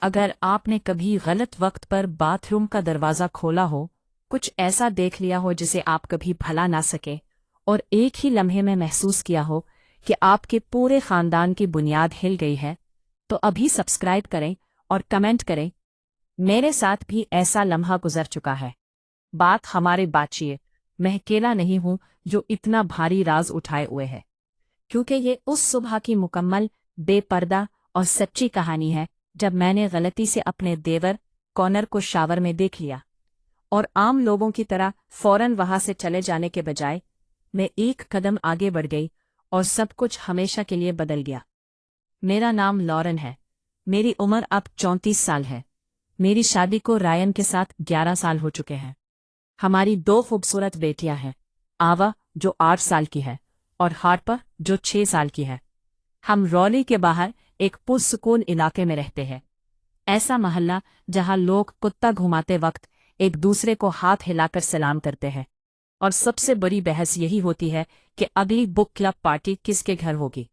अगर आपने कभी गलत वक्त पर बाथरूम का दरवाज़ा खोला हो, कुछ ऐसा देख लिया हो जिसे आप कभी भुला ना सके, और एक ही लम्हे में महसूस किया हो कि आपके पूरे खानदान की बुनियाद हिल गई है, तो अभी सब्सक्राइब करें और कमेंट करें। मेरे साथ भी ऐसा लम्हा गुजर चुका है। बात हमारे बातचीत, मैं अकेला नहीं हूं जो इतना भारी राज उठाए हुए है, क्योंकि ये उस सुबह की मुकम्मल, बेपर्दा और सच्ची कहानी है जब मैंने गलती से अपने देवर कॉनर को शावर में देख लिया, और आम लोगों की तरह फौरन वहां से चले जाने के बजाय मैं एक कदम आगे बढ़ गई और सब कुछ हमेशा के लिए बदल गया। मेरा नाम लॉरेन है। मेरी उम्र अब 34 साल है। मेरी शादी को रायन के साथ 11 साल हो चुके हैं। हमारी 2 खूबसूरत बेटियां हैं, आवा जो 8 साल की है और हार्पर जो 6 साल की है। हम रॉली के बाहर एक पुरसुकून इलाके में रहते हैं, ऐसा मोहल्ला जहां लोग कुत्ता घुमाते वक्त एक दूसरे को हाथ हिलाकर सलाम करते हैं, और सबसे बड़ी बहस यही होती है कि अगली बुक क्लब पार्टी किसके घर होगी।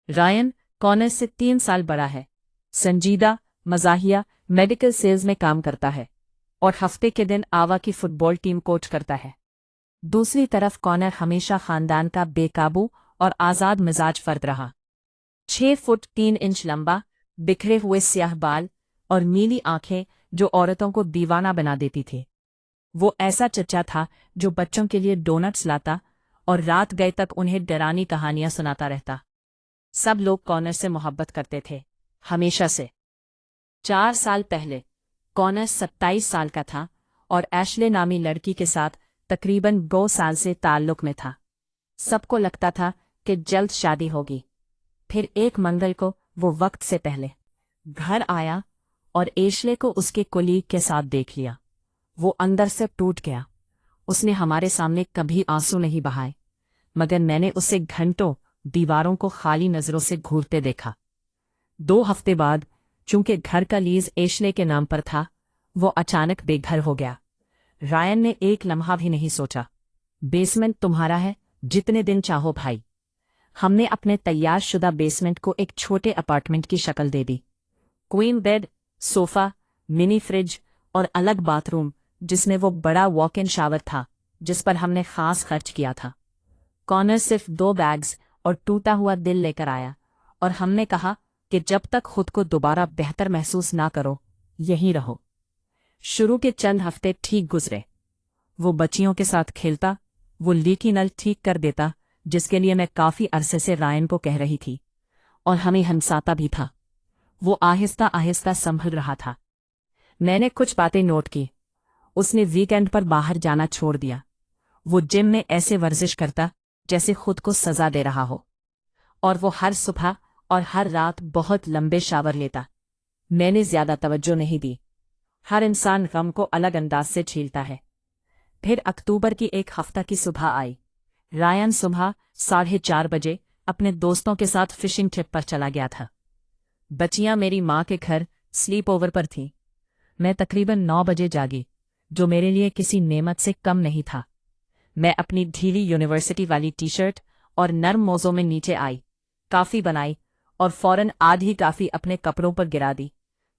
रायन कॉनर से 3 साल बड़ा है, संजीदा, मजाहिया, मेडिकल सेल्स में काम करता है और हफ्ते के दिन आवा की फुटबॉल टीम कोच करता है। दूसरी तरफ कॉनर हमेशा खानदान का बेकाबू और आज़ाद मिजाज फर्द रहा। 6 फुट 3 इंच लंबा, बिखरे हुए स्याह बाल और नीली आंखें जो औरतों को दीवाना बना देती थी। वो ऐसा चचा था जो बच्चों के लिए डोनट्स लाता और रात गए तक उन्हें डरानी कहानियां सुनाता रहता। सब लोग कॉनर से मोहब्बत करते थे, हमेशा से। 4 साल पहले कॉनर 27 साल का था और एशले नामी लड़की के साथ तकरीबन 2 साल से ताल्लुक में था। सबको लगता था कि जल्द शादी होगी। फिर एक मंगल को वो वक्त से पहले घर आया और एशले को उसके कोलीग के साथ देख लिया। वो अंदर से टूट गया। उसने हमारे सामने कभी आंसू नहीं बहाए, मगर मैंने उसे घंटों दीवारों को खाली नजरों से घूरते देखा। 2 हफ्ते बाद, चूंकि घर का लीज एशले के नाम पर था, वो अचानक बेघर हो गया। रायन ने एक लम्हा भी नहीं सोचा। बेसमेंट तुम्हारा है, जितने दिन चाहो भाई। हमने अपने तैयार शुदा बेसमेंट को एक छोटे अपार्टमेंट की शक्ल दे दी। Queen bed, sofa, mini fridge और अलग बाथरूम जिसमें वो बड़ा वॉक इन शावर था जिस पर हमने खास खर्च किया था। कॉनर सिर्फ 2 बैग्स और टूटा हुआ दिल लेकर आया, और हमने कहा कि जब तक खुद को दोबारा बेहतर महसूस ना करो, यहीं रहो। शुरू के चंद हफ्ते ठीक गुजरे। वो बच्चियों के साथ खेलता, वो लीकी नल ठीक कर देता जिसके लिए मैं काफी अरसे से रायन को कह रही थी, और हमें हंसाता भी था। वो आहिस्ता आहिस्ता संभल रहा था। मैंने कुछ बातें नोट की। उसने वीकेंड पर बाहर जाना छोड़ दिया। वो जिम में ऐसे वर्जिश करता जैसे खुद को सजा दे रहा हो, और वो हर सुबह और हर रात बहुत लंबे शावर लेता। मैंने ज्यादा तवज्जो नहीं दी। हर इंसान गम को अलग अंदाज से झेलता है। फिर अक्टूबर की एक हफ्ता की सुबह आई। रायन सुबह 4:30 बजे अपने दोस्तों के साथ फिशिंग ट्रिप पर चला गया था। बच्चियां मेरी माँ के घर स्लीप ओवर पर थीं। मैं तकरीबन 9 बजे जागी, जो मेरे लिए किसी नेमत से कम नहीं था। मैं अपनी ढीली यूनिवर्सिटी वाली टी शर्ट और नर्म मोज़ों में नीचे आई, काफ़ी बनाई और फौरन आधी काफ़ी अपने कपड़ों पर गिरा दी,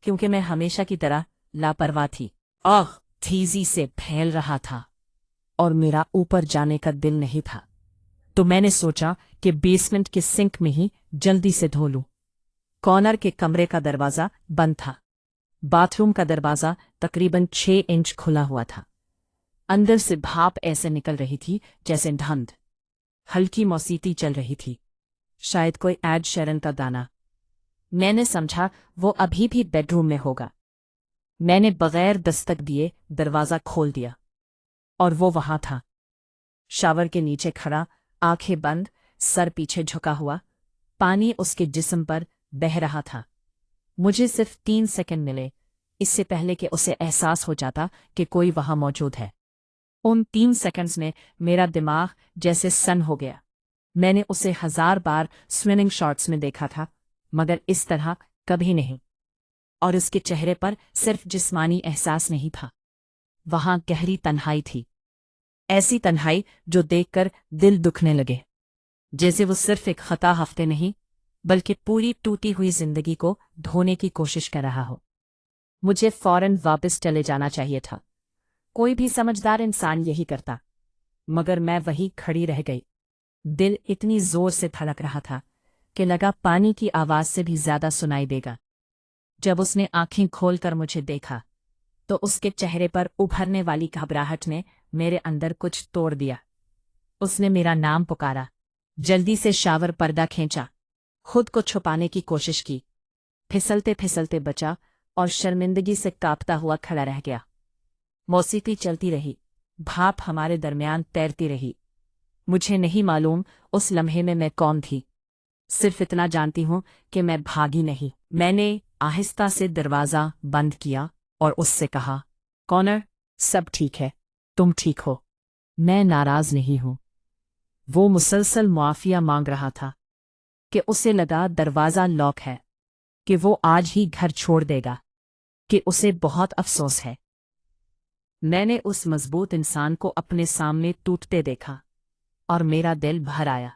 क्योंकि मैं हमेशा की तरह लापरवाह थी। तेजी से फैल रहा था और मेरा ऊपर जाने का दिल नहीं था, तो मैंने सोचा कि बेसमेंट के सिंक में ही जल्दी से धो लूं। कॉर्नर के कमरे का दरवाज़ा बंद था। बाथरूम का दरवाज़ा तकरीबन 6 इंच खुला हुआ था। अंदर से भाप ऐसे निकल रही थी जैसे धुंध। हल्की मौसीकी चल रही थी, शायद कोई एड शेरन का गाना। मैंने समझा वो अभी भी बेडरूम में होगा। मैंने बगैर दस्तक दिए दरवाज़ा खोल दिया, और वो वहां था, शावर के नीचे खड़ा, आंखें बंद, सर पीछे झुका हुआ। पानी उसके जिस्म पर बह रहा था। मुझे सिर्फ 3 सेकंड मिले, इससे पहले कि उसे एहसास हो जाता कि कोई वहां मौजूद है। उन 3 सेकंड्स में मेरा दिमाग जैसे सन हो गया। मैंने उसे 1000 बार स्विमिंग शॉट्स में देखा था, मगर इस तरह कभी नहीं। और उसके चेहरे पर सिर्फ जिस्मानी एहसास नहीं था, वहां गहरी तन्हाई थी। ऐसी तन्हाई जो देखकर दिल दुखने लगे, जैसे वो सिर्फ एक खता हफ्ते नहीं, बल्कि पूरी टूटी हुई जिंदगी को धोने की कोशिश कर रहा हो। मुझे फौरन वापस चले जाना चाहिए था। कोई भी समझदार इंसान यही करता, मगर मैं वहीं खड़ी रह गई। दिल इतनी जोर से धड़क रहा था कि लगा पानी की आवाज से भी ज्यादा सुनाई देगा। जब उसने आंखें खोलकर मुझे देखा तो उसके चेहरे पर उभरने वाली घबराहट ने मेरे अंदर कुछ तोड़ दिया। उसने मेरा नाम पुकारा, जल्दी से शावर पर्दा खींचा, खुद को छुपाने की कोशिश की, फिसलते फिसलते बचा और शर्मिंदगी से कांपता हुआ खड़ा रह गया। मौसीकी चलती रही, भाप हमारे दरमियान तैरती रही। मुझे नहीं मालूम उस लम्हे में मैं कौन थी, सिर्फ इतना जानती हूं कि मैं भागी नहीं। मैंने आहिस्ता से दरवाज़ा बंद किया और उससे कहा, कॉनर, सब ठीक है, तुम ठीक हो। मैं नाराज नहीं हूं। वो मुसलसल मुआफिया मांग रहा था कि उसे लगा दरवाज़ा लॉक है, कि वो आज ही घर छोड़ देगा, कि उसे बहुत अफसोस है। मैंने उस मजबूत इंसान को अपने सामने टूटते देखा और मेरा दिल भर आया।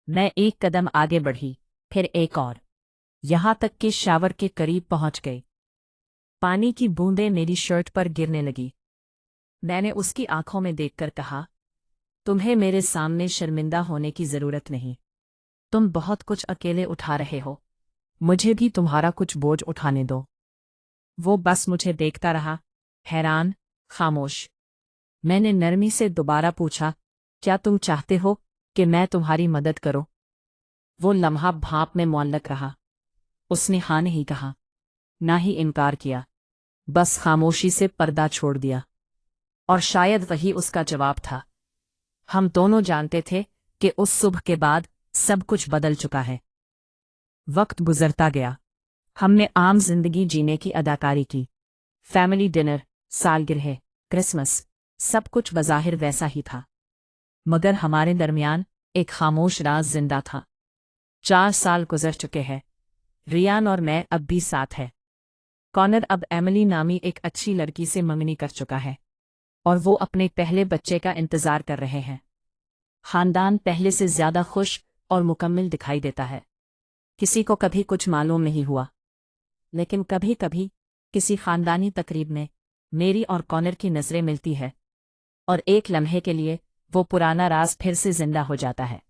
मैं एक कदम आगे बढ़ी, फिर एक और, यहां तक कि शावर के करीब पहुंच गई। पानी की बूंदें मेरी शर्ट पर गिरने लगी। मैंने उसकी आंखों में देखकर कहा, तुम्हें मेरे सामने शर्मिंदा होने की जरूरत नहीं। तुम बहुत कुछ अकेले उठा रहे हो, मुझे भी तुम्हारा कुछ बोझ उठाने दो। वो बस मुझे देखता रहा, हैरान, खामोश। मैंने नरमी से दोबारा पूछा, क्या तुम चाहते हो कि मैं तुम्हारी मदद करूं? वो लम्हा भाप में मुअल्लक रहा। उसने हाँ नहीं कहा, ना ही इनकार किया, बस खामोशी से पर्दा छोड़ दिया। और शायद वही उसका जवाब था। हम दोनों जानते थे कि उस सुबह के बाद सब कुछ बदल चुका है। वक्त गुजरता गया। हमने आम जिंदगी जीने की अदाकारी की। फैमिली डिनर, सालगिरह, क्रिसमस, सब कुछ बज़ाहिर वैसा ही था, मगर हमारे दरमियान एक खामोश राज जिंदा था। 4 साल गुजर चुके हैं। रियान और मैं अब भी साथ हैं। कॉनर अब एमिली नामी एक अच्छी लड़की से मंगनी कर चुका है और वो अपने पहले बच्चे का इंतजार कर रहे हैं। खानदान पहले से ज्यादा खुश और मुकम्मल दिखाई देता है। किसी को कभी कुछ मालूम नहीं हुआ, लेकिन कभी कभी किसी खानदानी तकरीब में मेरी और कॉनर की नजरें मिलती है और एक लम्हे के लिए वो पुराना राज फिर से जिंदा हो जाता है।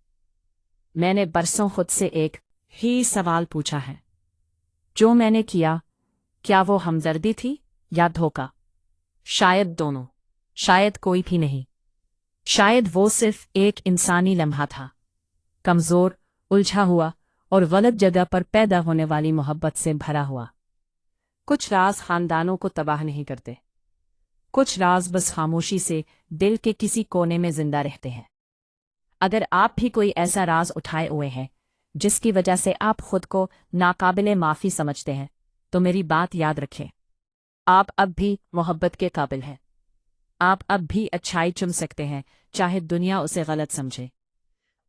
मैंने बरसों खुद से एक ही सवाल पूछा है, जो मैंने किया, क्या वो हमदर्दी थी या धोखा? शायद दोनों, शायद कोई भी नहीं। शायद वो सिर्फ एक इंसानी लम्हा था, कमजोर, उलझा हुआ और गलत जगह पर पैदा होने वाली मोहब्बत से भरा हुआ। कुछ राज खानदानों को तबाह नहीं करते, कुछ राज बस खामोशी से दिल के किसी कोने में जिंदा रहते हैं। अगर आप भी कोई ऐसा राज उठाए हुए हैं जिसकी वजह से आप खुद को नाकाबिले माफी समझते हैं, तो मेरी बात याद रखें, आप अब भी मोहब्बत के काबिल हैं। आप अब भी अच्छाई चुन सकते हैं, चाहे दुनिया उसे गलत समझे।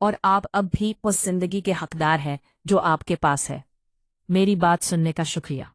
और आप अब भी उस जिंदगी के हकदार हैं जो आपके पास है। मेरी बात सुनने का शुक्रिया।